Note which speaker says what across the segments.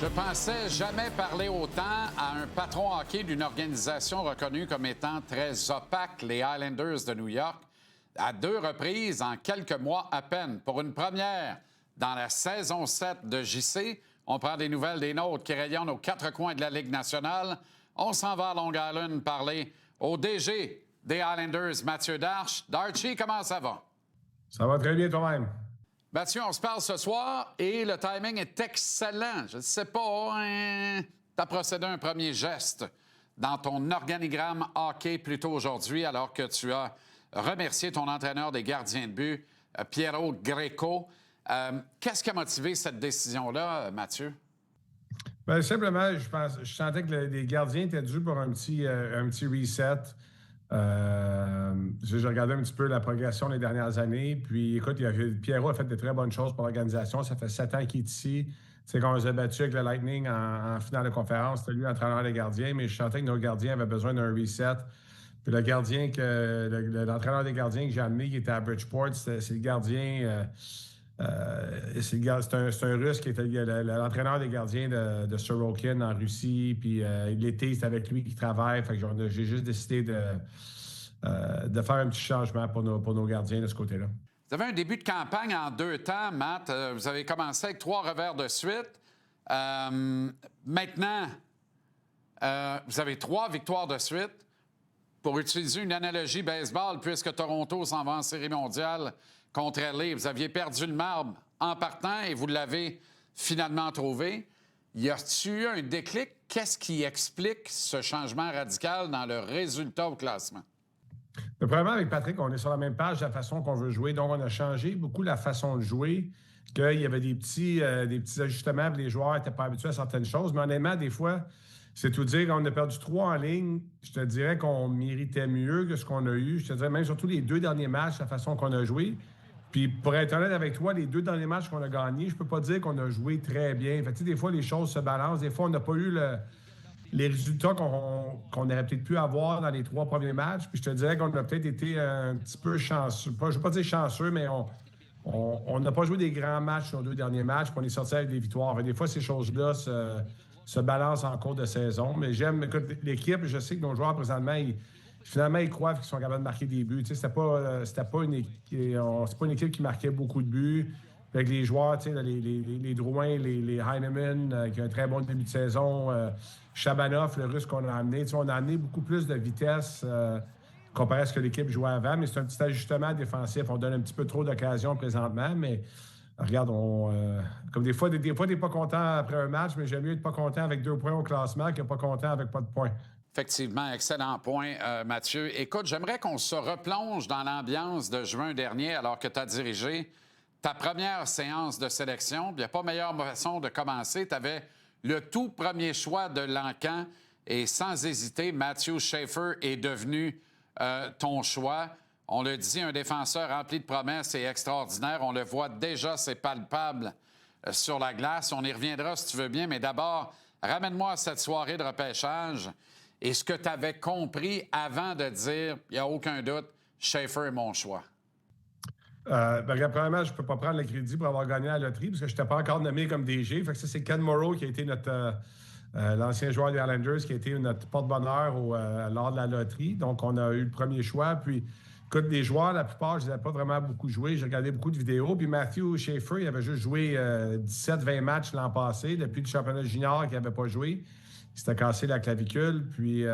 Speaker 1: Je pensais jamais parler autant à un patron hockey d'une organisation reconnue comme étant très opaque, les Islanders de New York, à 2 reprises en quelques mois à peine. Pour une première, dans la saison 7 de JC, on prend des nouvelles des nôtres qui rayonnent aux 4 coins de la Ligue nationale. On s'en va à Long Island parler au DG des Islanders, Mathieu Darche. Darchy, comment ça va?
Speaker 2: Ça va très bien toi-même.
Speaker 1: Mathieu, on se parle ce soir et le timing est excellent. Je ne sais pas, tu as procédé à un premier geste dans ton organigramme hockey plus tôt aujourd'hui alors que tu as remercié ton entraîneur des gardiens de but, Piero Greco. Qu'est-ce qui a motivé cette décision-là, Mathieu?
Speaker 2: Bien, simplement, je sentais que les gardiens étaient dus pour un petit reset. J'ai regardé un petit peu la progression des dernières années. Puis, écoute, Pierrot a fait de très bonnes choses pour l'organisation. Ça fait 7 ans qu'il est ici. C'est qu'on s'est battu avec le Lightning en finale de conférence. C'était lui l'entraîneur des gardiens, mais je sentais que nos gardiens avaient besoin d'un reset. Puis l'entraîneur des gardiens que j'ai amené, qui était à Bridgeport, c'est le gardien... c'est un Russe qui était l'entraîneur des gardiens de Sorokin en Russie. Puis l'été, c'est avec lui qu'il travaille. Fait que j'ai juste décidé de faire un petit changement pour nos gardiens de ce côté-là.
Speaker 1: Vous avez un début de campagne en 2 temps, Matt. Vous avez commencé avec 3 revers de suite. Maintenant, vous avez 3 victoires de suite. Pour utiliser une analogie baseball, puisque Toronto s'en va en série mondiale contre LA, vous aviez perdu le marbre en partant et vous l'avez finalement trouvé. Y a-t-il eu un déclic? Qu'est-ce qui explique ce changement radical dans le résultat au classement?
Speaker 2: Le problème avec Patrick, on est sur la même page de la façon qu'on veut jouer. Donc, on a changé beaucoup la façon de jouer, qu'il y avait des petits ajustements, les joueurs n'étaient pas habitués à certaines choses. Mais honnêtement, des fois, c'est tout dire, on a perdu 3 en ligne. Je te dirais qu'on méritait mieux que ce qu'on a eu. Je te dirais même surtout les 2 derniers matchs, la façon qu'on a joué. Puis pour être honnête avec toi, les 2 derniers matchs qu'on a gagnés, je peux pas dire qu'on a joué très bien. Fait que, des fois, les choses se balancent. Des fois, on n'a pas eu les résultats qu'on aurait peut-être pu avoir dans les 3 premiers matchs. Puis je te dirais qu'on a peut-être été un petit peu chanceux. Je ne veux pas dire chanceux, mais on n'a pas joué des grands matchs sur nos 2 derniers matchs. Puis on est sorti avec des victoires. Fait que des fois, ces choses-là se balancent en cours de saison. Mais écoute, l'équipe, je sais que nos joueurs, présentement, finalement, ils croient qu'ils sont capables de marquer des buts. Tu sais, c'était pas une équipe qui marquait beaucoup de buts. Avec les joueurs, tu sais, les Drouin, les Heinemann, qui ont un très bon début de saison. Chabanov, le Russe qu'on a amené. Tu sais, on a amené beaucoup plus de vitesse comparé à ce que l'équipe jouait avant. Mais c'est un petit ajustement défensif. On donne un petit peu trop d'occasions présentement, mais... Regarde, comme des fois, t'es pas content après un match, mais j'aime mieux être pas content avec 2 points au classement que pas content avec pas de points.
Speaker 1: Effectivement, excellent point, Mathieu. Écoute, j'aimerais qu'on se replonge dans l'ambiance de juin dernier alors que tu as dirigé ta première séance de sélection. Il n'y a pas meilleure façon de commencer. Tu avais le tout premier choix de l'Encan et sans hésiter, Matthew Schaefer est devenu ton choix. On le dit, un défenseur rempli de promesses et extraordinaire. On le voit déjà, c'est palpable sur la glace. On y reviendra si tu veux bien, mais d'abord, ramène-moi à cette soirée de repêchage et ce que tu avais compris avant de dire, il n'y a aucun doute, Schaefer est mon choix.
Speaker 2: Premièrement, je ne peux pas prendre le crédit pour avoir gagné la loterie parce que je n'étais pas encore nommé comme DG. Fait que ça, c'est Ken Morrow qui a été l'ancien joueur des Islanders qui a été notre porte-bonheur lors de la loterie. Donc, on a eu le premier choix. Puis, écoute, les joueurs, la plupart, je ne les ai pas vraiment beaucoup joués. J'ai regardé beaucoup de vidéos. Puis Matthew Schaefer, il avait juste joué 17-20 matchs l'an passé. Depuis le championnat junior qu'il n'avait pas joué. Il s'était cassé la clavicule. Puis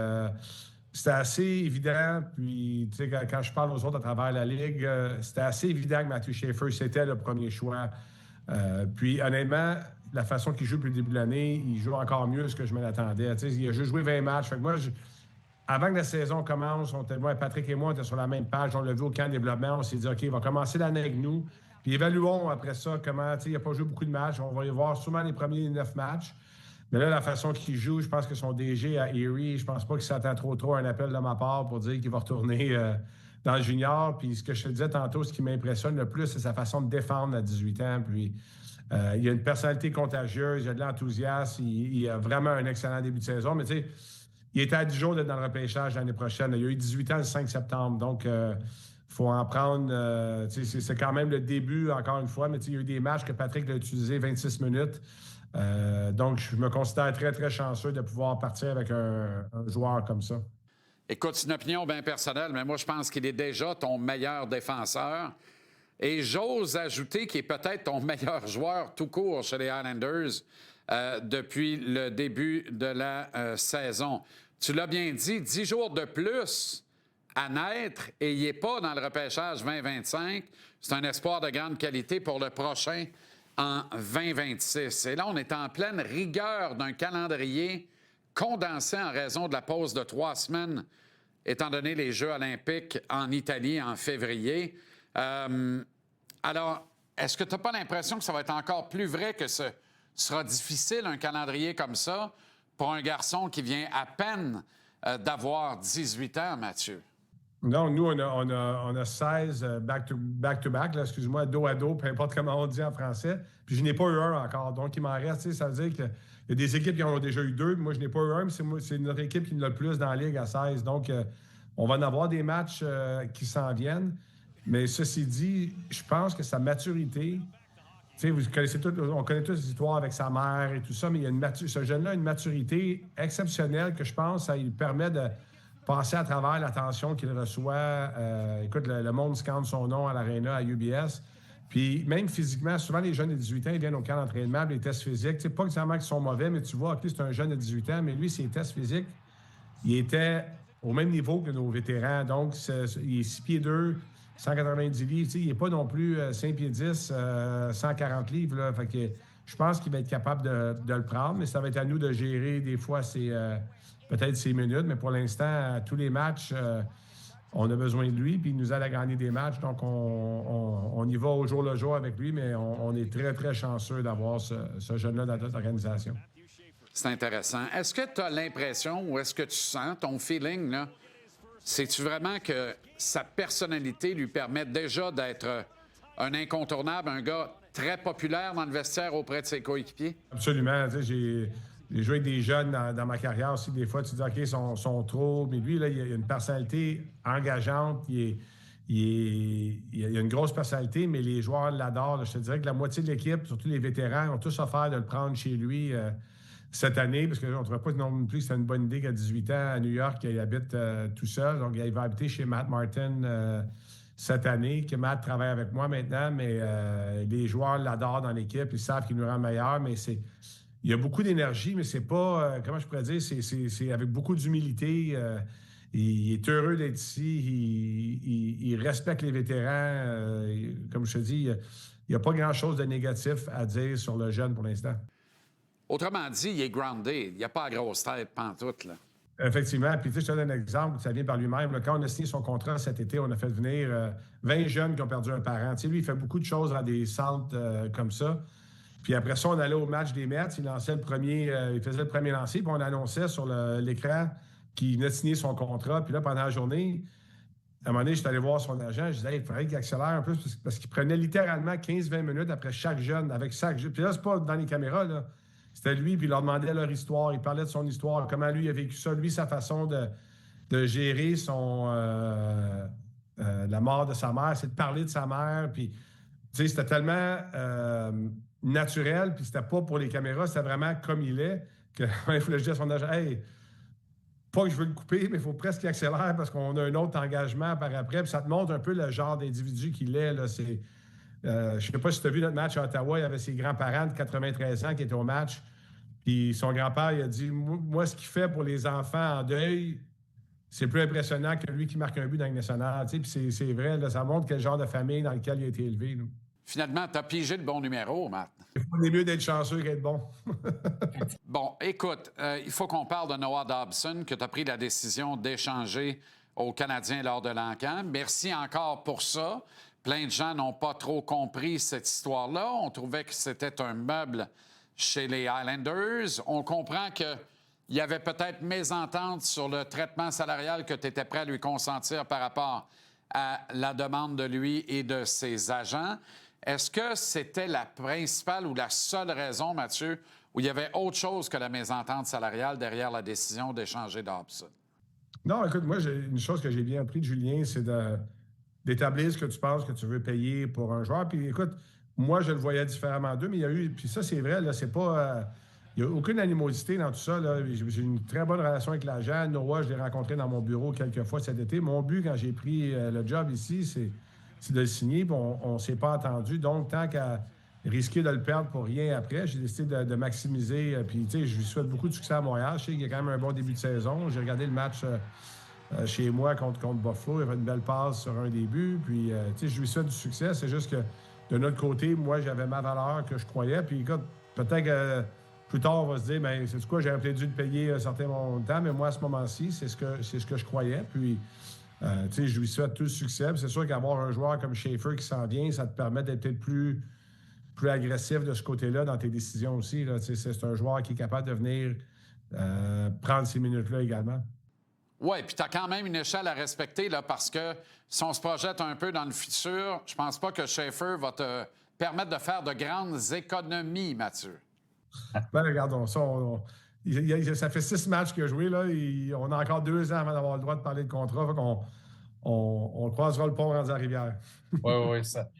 Speaker 2: c'était assez évident. Puis, tu sais, quand je parle aux autres à travers la Ligue, c'était assez évident que Matthew Schaefer, c'était le premier choix. Puis, honnêtement, la façon qu'il joue depuis le début de l'année, il joue encore mieux que ce que je me l'attendais. Tu sais, il a juste joué 20 matchs. Fait que moi, avant que la saison commence, Patrick et moi, on était sur la même page. On l'a vu au camp de développement. On s'est dit, OK, il va commencer l'année avec nous. Puis évaluons après ça comment, tu sais, il n'a pas joué beaucoup de matchs. On va y voir sûrement les premiers 9 matchs. Mais là, la façon qu'il joue, je pense que son DG à Erie, je pense pas qu'il s'attend trop à un appel de ma part pour dire qu'il va retourner dans le junior. Puis ce que je te disais tantôt, ce qui m'impressionne le plus, c'est sa façon de défendre à 18 ans. Puis il a une personnalité contagieuse, il a de l'enthousiasme, il a vraiment un excellent début de saison. Mais tu sais, il était à 10 jours d'être dans le repêchage l'année prochaine. Il a eu 18 ans le 5 septembre. Donc, il faut en prendre... c'est quand même le début, encore une fois. Mais il y a eu des matchs que Patrick a utilisé 26 minutes. Donc, je me considère très, très chanceux de pouvoir partir avec un joueur comme ça.
Speaker 1: Écoute, c'est une opinion bien personnelle, mais moi, je pense qu'il est déjà ton meilleur défenseur. Et j'ose ajouter qu'il est peut-être ton meilleur joueur tout court chez les Islanders depuis le début de la saison. Tu l'as bien dit, 10 jours de plus à naître et il n'est pas dans le repêchage 2025. C'est un espoir de grande qualité pour le prochain en 2026. Et là, on est en pleine rigueur d'un calendrier condensé en raison de la pause de 3 semaines, étant donné les Jeux olympiques en Italie en février. Alors, est-ce que tu n'as pas l'impression que ça va être encore plus vrai que ce sera difficile, un calendrier comme ça, pour un garçon qui vient à peine d'avoir 18 ans, Mathieu?
Speaker 2: Non, nous, on a 16 back-to-back, excuse-moi, dos à dos, peu importe comment on dit en français. Puis je n'ai pas eu un encore. Donc, il m'en reste. Ça veut dire qu'il y a des équipes qui en ont déjà eu 2. Moi, je n'ai pas eu un, mais c'est notre équipe qui en a le plus dans la Ligue à 16. Donc, on va en avoir des matchs qui s'en viennent. Mais ceci dit, je pense que sa maturité, vous connaissez on connaît tous les histoires avec sa mère et tout ça, mais il y a ce jeune-là a une maturité exceptionnelle que je pense ça lui permet de passer à travers l'attention qu'il reçoit. Écoute, le monde scande son nom à l'Arena, à UBS. Puis même physiquement, souvent les jeunes de 18 ans, ils viennent au camp d'entraînement, les tests physiques. Pas exactement qu'ils sont mauvais, mais tu vois, OK, c'est un jeune de 18 ans, mais lui, ses tests physiques, il était au même niveau que nos vétérans. Donc, il est 6 pieds 2, 190 livres. Il n'est pas non plus 5 pieds 10, 140 livres. Là. Fait que je pense qu'il va être capable de le prendre, mais ça va être à nous de gérer des fois peut-être ses minutes. Mais pour l'instant, à tous les matchs, on a besoin de lui, puis il nous aide à gagner des matchs. Donc, on y va au jour le jour avec lui, mais on est très, très chanceux d'avoir ce jeune-là dans notre organisation.
Speaker 1: C'est intéressant. Est-ce que tu as l'impression ou est-ce que tu sens, ton feeling, là, c'est-tu vraiment que sa personnalité lui permet déjà d'être un incontournable, un gars très populaire dans le vestiaire auprès de ses coéquipiers?
Speaker 2: Absolument. J'ai joué avec des jeunes dans ma carrière aussi. Des fois, tu te dis, OK, ils sont trop. Mais lui, là, il a une personnalité engageante. Il a une grosse personnalité, mais les joueurs l'adorent. Là. Je te dirais que la moitié de l'équipe, surtout les vétérans, ont tous offert de le prendre chez lui cette année, parce qu'on ne trouvait pas non plus que c'était une bonne idée qu'à 18 ans, à New York, il habite tout seul. Donc, il va habiter chez Matt Martin cette année, que Matt travaille avec moi maintenant, mais les joueurs l'adorent dans l'équipe. Ils savent qu'il nous rend meilleur, mais il y a beaucoup d'énergie, mais c'est pas, comment je pourrais dire, c'est avec beaucoup d'humilité. Il est heureux d'être ici. Il respecte les vétérans. Comme je te dis, il n'y a pas grand-chose de négatif à dire sur le jeune pour l'instant.
Speaker 1: Autrement dit, il est grounded. Il n'y a pas la grosse tête pantoute, là.
Speaker 2: Effectivement. Puis, tu sais, je te donne un exemple, ça vient par lui-même. Là, quand on a signé son contrat cet été, on a fait venir 20 jeunes qui ont perdu un parent. Tu sais, lui, il fait beaucoup de choses dans des centres comme ça. Puis après ça, on allait au match des Mets. Il faisait le premier lancer, puis on annonçait sur l'écran qu'il venait de signer son contrat. Puis là, pendant la journée, à un moment donné, j'étais allé voir son agent. Je disais, il faudrait qu'il accélère un peu parce qu'il prenait littéralement 15-20 minutes après chaque jeune, avec chaque jeune. Puis là, c'est pas dans les caméras, là. C'était lui, puis il leur demandait leur histoire. Il parlait de son histoire, comment lui a vécu ça, lui, sa façon de gérer la mort de sa mère, c'est de parler de sa mère. Puis, tu sais, c'était tellement naturel, puis c'était pas pour les caméras, c'était vraiment comme il est, qu'il fallait dire à son agent, hey, pas que je veux le couper, mais il faut presque qu'il accélère parce qu'on a un autre engagement par après. Puis ça te montre un peu le genre d'individu qu'il est, là. Je ne sais pas si tu as vu notre match à Ottawa, il y avait ses grands-parents de 93 ans qui étaient au match. Puis son grand-père, il a dit, moi, ce qu'il fait pour les enfants en deuil, c'est plus impressionnant que lui qui marque un but dans le national. Tu sais, puis c'est vrai, là, ça montre quel genre de famille dans lequel il a été élevé. Là.
Speaker 1: Finalement, tu as pigé le bon numéro, Matt.
Speaker 2: Il est mieux d'être chanceux qu'être bon.
Speaker 1: Bon, écoute, il faut qu'on parle de Noah Dobson, que tu as pris la décision d'échanger aux Canadiens lors de l'encan. Merci encore pour ça. Plein de gens n'ont pas trop compris cette histoire-là. On trouvait que c'était un meuble chez les Islanders. On comprend qu'il y avait peut-être mésentente sur le traitement salarial que tu étais prêt à lui consentir par rapport à la demande de lui et de ses agents. Est-ce que c'était la principale ou la seule raison, Mathieu, où il y avait autre chose que la mésentente salariale derrière la décision d'échanger Dobson?
Speaker 2: Non, écoute, moi, une chose que j'ai bien appris de Julien, c'est d'établir ce que tu penses que tu veux payer pour un joueur. Puis écoute, moi, je le voyais différemment d'eux, mais il y a eu... Puis ça, c'est vrai, là, c'est pas... il n'y a aucune animosité dans tout ça. Là. J'ai une très bonne relation avec l'agent. Noah, je l'ai rencontré dans mon bureau quelques fois cet été. Mon but, quand j'ai pris le job ici, c'est de le signer. Puis on ne s'est pas entendu. Donc, tant qu'à risquer de le perdre pour rien après, j'ai décidé de maximiser. Puis, tu sais, je lui souhaite beaucoup de succès à Montréal. Je sais qu'il y a quand même un bon début de saison. J'ai regardé le match chez moi contre Buffalo. Il a fait une belle passe sur un début. Puis, tu sais, je lui souhaite du succès. C'est juste que, de notre côté, moi, j'avais ma valeur que je croyais. Puis, écoute, peut-être que plus tard, on va se dire, bien, c'est quoi, j'aurais peut-être dû le payer un certain montant, mais moi, à ce moment-ci, c'est ce que je croyais. Puis, tu sais, je lui souhaite tout le succès. Puis c'est sûr qu'avoir un joueur comme Schaefer qui s'en vient, ça te permet d'être peut-être plus agressif de ce côté-là dans tes décisions aussi. Là. C'est un joueur qui est capable de venir prendre ces minutes-là également.
Speaker 1: Oui, puis tu as quand même une échelle à respecter, là, parce que si on se projette un peu dans le futur, je pense pas que Schaefer va te permettre de faire de grandes économies, Mathieu.
Speaker 2: Ben, regardons ça. Ça fait 6 matchs qu'il a joué. Là, on a encore 2 ans avant d'avoir le droit de parler de contrat. Fait qu'on on croisera le pont rendu à Rivière.
Speaker 3: Oui, ça.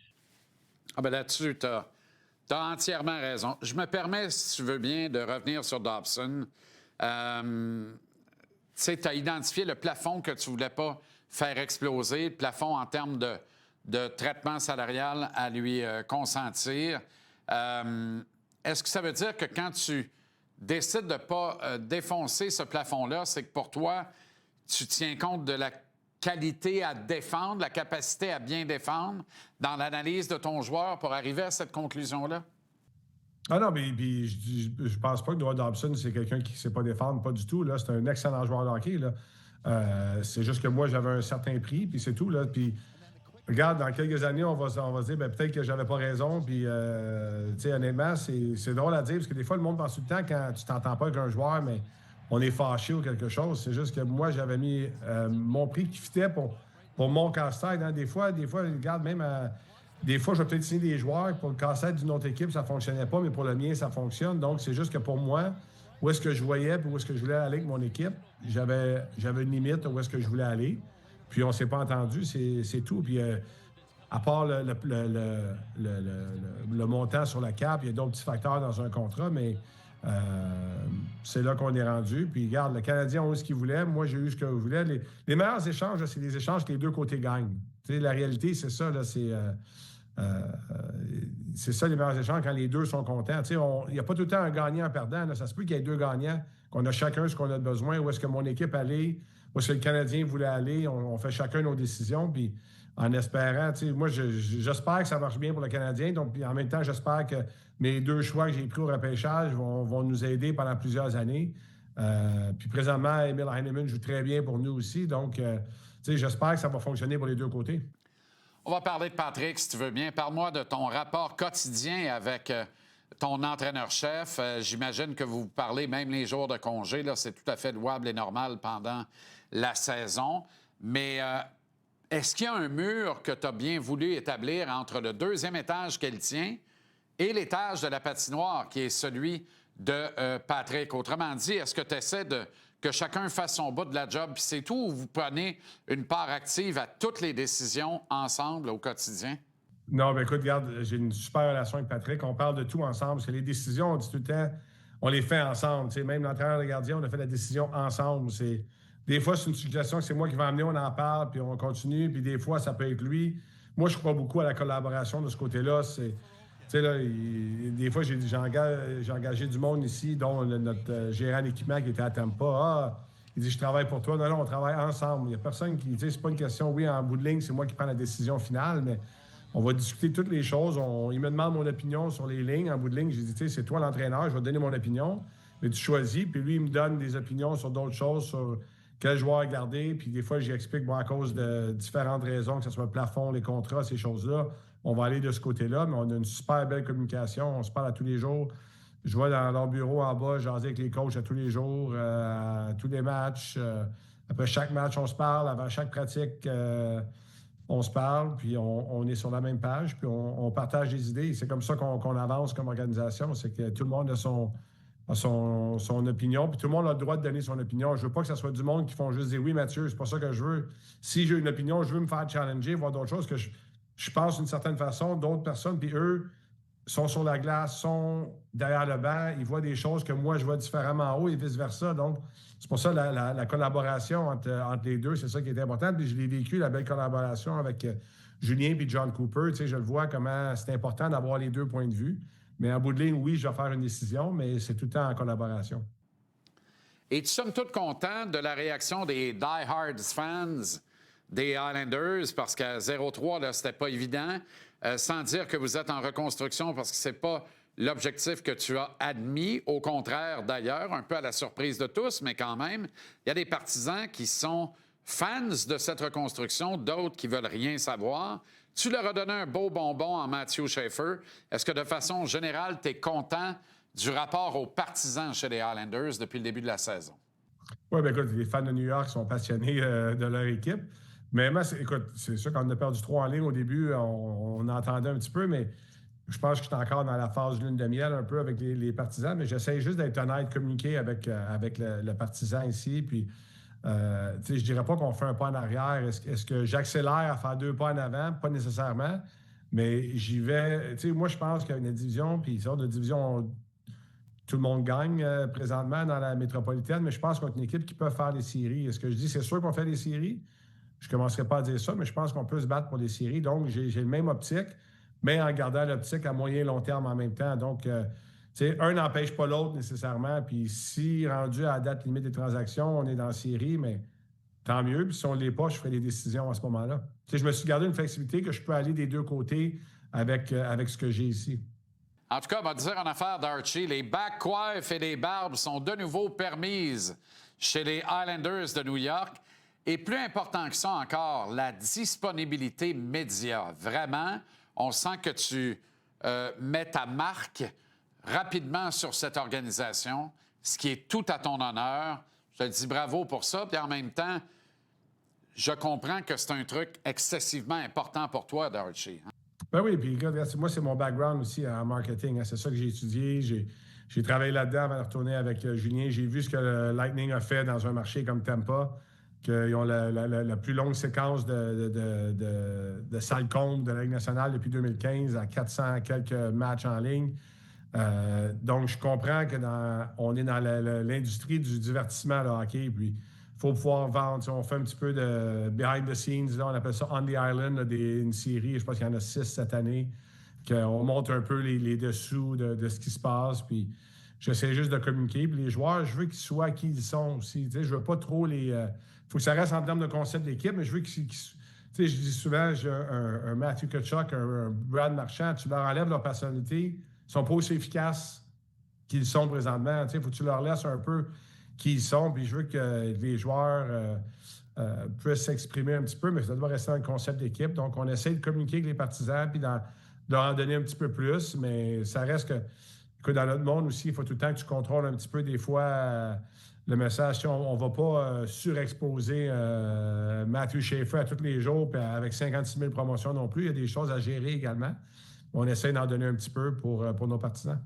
Speaker 1: Ah ben là-dessus, tu as entièrement raison. Je me permets, si tu veux bien, de revenir sur Dobson. Tu sais, tu as identifié le plafond que tu ne voulais pas faire exploser, le plafond en termes de traitement salarial à lui consentir. Est-ce que ça veut dire que quand tu décides de ne pas défoncer ce plafond-là, c'est que pour toi, tu tiens compte de la qualité à défendre, la capacité à bien défendre dans l'analyse de ton joueur pour arriver à cette conclusion-là?
Speaker 2: Ah non, mais je pense pas que Noah Dobson, c'est quelqu'un qui ne sait pas défendre, pas du tout. Là. C'est un excellent joueur de hockey. Là. C'est juste que moi, j'avais un certain prix, puis c'est tout. Là. Puis, regarde, dans quelques années, on va se dire, ben, peut-être que j'avais pas raison. Puis, tu sais, honnêtement, c'est drôle à dire, parce que des fois, le monde pense tout le temps, quand tu t'entends pas avec un joueur, mais on est fâché ou quelque chose. C'est juste que moi, j'avais mis mon prix qui fitait pour mon casse-tête. Hein. Des fois, regarde, même... des fois, je vais peut-être signer des joueurs pour le casse-tête d'une autre équipe, ça ne fonctionnait pas, mais pour le mien, ça fonctionne. Donc, c'est juste que pour moi, où est-ce que je voyais et où est-ce que je voulais aller avec mon équipe, j'avais une limite où est-ce que je voulais aller. Puis, on ne s'est pas entendu, c'est tout. Puis, à part le montant sur la cap, il y a d'autres petits facteurs dans un contrat, mais c'est là qu'on est rendu. Puis, regarde, le Canadien a eu ce qu'il voulait. Moi, j'ai eu ce que je voulais. Les meilleurs échanges, c'est des échanges que les deux côtés gagnent. Tu sais, la réalité, c'est ça, là, c'est ça les meilleurs échanges quand les deux sont contents. Il n'y a pas tout le temps un gagnant, un perdant. Là. Ça se peut qu'il y ait deux gagnants, qu'on a chacun ce qu'on a besoin, où est-ce que mon équipe allait, où est-ce que le Canadien voulait aller. On fait chacun nos décisions. Puis en espérant, moi, j'espère que ça marche bien pour le Canadien. Donc, puis en même temps, j'espère que mes deux choix que j'ai pris au repêchage vont nous aider pendant plusieurs années. Puis présentement, Emil Heinemann joue très bien pour nous aussi. Donc, j'espère que ça va fonctionner pour les deux côtés.
Speaker 1: On va parler de Patrick, si tu veux bien. Parle-moi de ton rapport quotidien avec ton entraîneur-chef. J'imagine que vous parlez même les jours de congé. Là, c'est tout à fait louable et normal pendant la saison. Mais est-ce qu'il y a un mur que tu as bien voulu établir entre le deuxième étage qu'elle tient et l'étage de la patinoire, qui est celui de Patrick? Autrement dit, est-ce que tu essaies que chacun fasse son bout de la job, puis c'est tout, ou vous prenez une part active à toutes les décisions ensemble au quotidien?
Speaker 2: Non, bien écoute, regarde, j'ai une super relation avec Patrick. On parle de tout ensemble, parce que les décisions, on dit tout le temps, on les fait ensemble. T'sais, même l'entraîneur de gardien, on a fait la décision ensemble. Des fois, c'est une suggestion que c'est moi qui vais emmener, on en parle, puis on continue, puis des fois, ça peut être lui. Moi, je crois beaucoup à la collaboration de ce côté-là. Tu sais, là, des fois, j'ai engagé du monde ici, dont notre gérant d'équipement qui était à Tampa. Il dit, je travaille pour toi. Non, on travaille ensemble. Il n'y a personne qui... Tu sais, c'est pas une question, oui, en bout de ligne, c'est moi qui prends la décision finale, mais on va discuter toutes les choses. Il me demande mon opinion sur les lignes. En bout de ligne, j'ai dit, tu sais, c'est toi l'entraîneur, je vais te donner mon opinion, mais tu choisis. Puis lui, il me donne des opinions sur d'autres choses, sur quel joueur garder. Puis des fois, j'explique, à cause de différentes raisons, que ce soit le plafond, les contrats, ces choses-là. On va aller de ce côté-là, mais on a une super belle communication. On se parle à tous les jours. Je vais dans leur bureau en bas, jaser avec les coachs à tous les jours, à tous les matchs. Après chaque match, on se parle. Avant chaque pratique, on se parle. Puis on est sur la même page. Puis on partage des idées. C'est comme ça qu'on avance comme organisation. C'est que tout le monde a son opinion. Puis tout le monde a le droit de donner son opinion. Je veux pas que ce soit du monde qui font juste dire « Oui, Mathieu, c'est pas ça que je veux. » Si j'ai une opinion, je veux me faire challenger, voir d'autres choses que je pense d'une certaine façon, d'autres personnes, puis eux, sont sur la glace, sont derrière le banc, ils voient des choses que moi, je vois différemment en haut et vice-versa. Donc, c'est pour ça la collaboration entre les deux, c'est ça qui est important. Puis je l'ai vécu, la belle collaboration avec Julien et John Cooper. Tu sais, je le vois comment c'est important d'avoir les deux points de vue. Mais en bout de ligne, oui, je vais faire une décision, mais c'est tout le temps en collaboration.
Speaker 1: Et tu sommes tous contents de la réaction des die-hard fans des Islanders, parce qu'à 0-3, là, c'était pas évident. Sans dire que vous êtes en reconstruction, parce que c'est pas l'objectif que tu as admis. Au contraire, d'ailleurs, un peu à la surprise de tous, mais quand même, il y a des partisans qui sont fans de cette reconstruction, d'autres qui veulent rien savoir. Tu leur as donné un beau bonbon en Matthew Schaefer. Est-ce que de façon générale, tu es content du rapport aux partisans chez les Islanders depuis le début de la saison?
Speaker 2: Oui, bien écoute, les fans de New York sont passionnés de leur équipe. Mais moi, écoute, c'est sûr qu'on a perdu 3 en ligne au début, on entendait un petit peu, mais je pense que je suis encore dans la phase lune de miel un peu avec les partisans, mais j'essaie juste d'être honnête, communiquer avec le partisan ici. Puis, je dirais pas qu'on fait un pas en arrière. Est-ce que j'accélère à faire 2 pas en avant? Pas nécessairement, mais j'y vais. Moi, je pense qu'il y a une division, puis sur de division, tout le monde gagne présentement dans la métropolitaine, mais je pense qu'on est une équipe qui peut faire les séries. Est-ce que je dis, c'est sûr qu'on fait les séries? Je ne commencerai pas à dire ça, mais je pense qu'on peut se battre pour les séries. Donc, j'ai le même optique, mais en gardant l'optique à moyen et long terme en même temps. Donc, un n'empêche pas l'autre nécessairement. Puis si rendu à la date limite des transactions, on est dans la série, mais tant mieux. Puis si on ne l'est pas, je ferai des décisions à ce moment-là. Je me suis gardé une flexibilité que je peux aller des deux côtés avec ce que j'ai ici.
Speaker 1: En tout cas, on va dire en affaire d'Archie, les back-coiffes et les barbes sont de nouveau permises chez les Islanders de New York. Et plus important que ça encore, la disponibilité média. Vraiment, on sent que tu mets ta marque rapidement sur cette organisation, ce qui est tout à ton honneur. Je te dis bravo pour ça. Puis en même temps, je comprends que c'est un truc excessivement important pour toi, Darcy.
Speaker 2: Ben oui, puis moi, c'est mon background aussi en marketing. C'est ça que j'ai étudié. J'ai travaillé là-dedans avant de retourner avec Julien. J'ai vu ce que le Lightning a fait dans un marché comme Tampa, qu'ils ont la plus longue séquence de salles comptes de la Ligue nationale depuis 2015 à 400 quelques matchs en ligne. Donc, je comprends on est dans l'industrie du divertissement, le hockey, puis il faut pouvoir vendre. On fait un petit peu de behind the scenes, là, on appelle ça On the Island, là, une série, je pense qu'il y en a 6 cette année, qu'on montre un peu les dessous de ce qui se passe, puis j'essaie juste de communiquer. Puis les joueurs, je veux qu'ils soient qui ils sont aussi. Je veux pas trop les... faut que ça reste en termes de concept d'équipe, mais je veux qu'ils... je dis souvent, j'ai un Matthew Tkachuk, un Brad Marchand, tu leur enlèves leur personnalité, ils sont pas aussi efficaces qu'ils sont présentement. Il faut que tu leur laisses un peu qui ils sont, puis je veux que les joueurs puissent s'exprimer un petit peu, mais ça doit rester un concept d'équipe. Donc, on essaie de communiquer avec les partisans, puis de leur en donner un petit peu plus, mais ça reste que dans notre monde aussi, il faut tout le temps que tu contrôles un petit peu des fois le message. On ne va pas surexposer Matthew Schaefer à tous les jours, puis avec 56 000 promotions non plus. Il y a des choses à gérer également. On essaie d'en donner un petit peu pour nos partisans.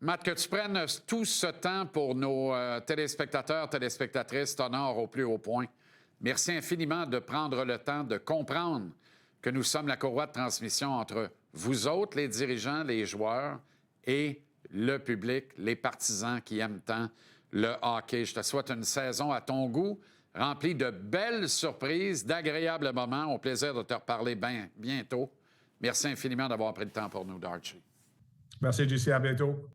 Speaker 1: Matt, que tu prennes tout ce temps pour nos téléspectateurs, téléspectatrices, t'honore au plus haut point. Merci infiniment de prendre le temps de comprendre que nous sommes la courroie de transmission entre vous autres, les dirigeants, les joueurs, et le public, les partisans qui aiment tant le hockey. Je te souhaite une saison à ton goût, remplie de belles surprises, d'agréables moments. Au plaisir de te reparler bientôt. Merci infiniment d'avoir pris le temps pour nous, Darcy.
Speaker 2: Merci, JC. À bientôt.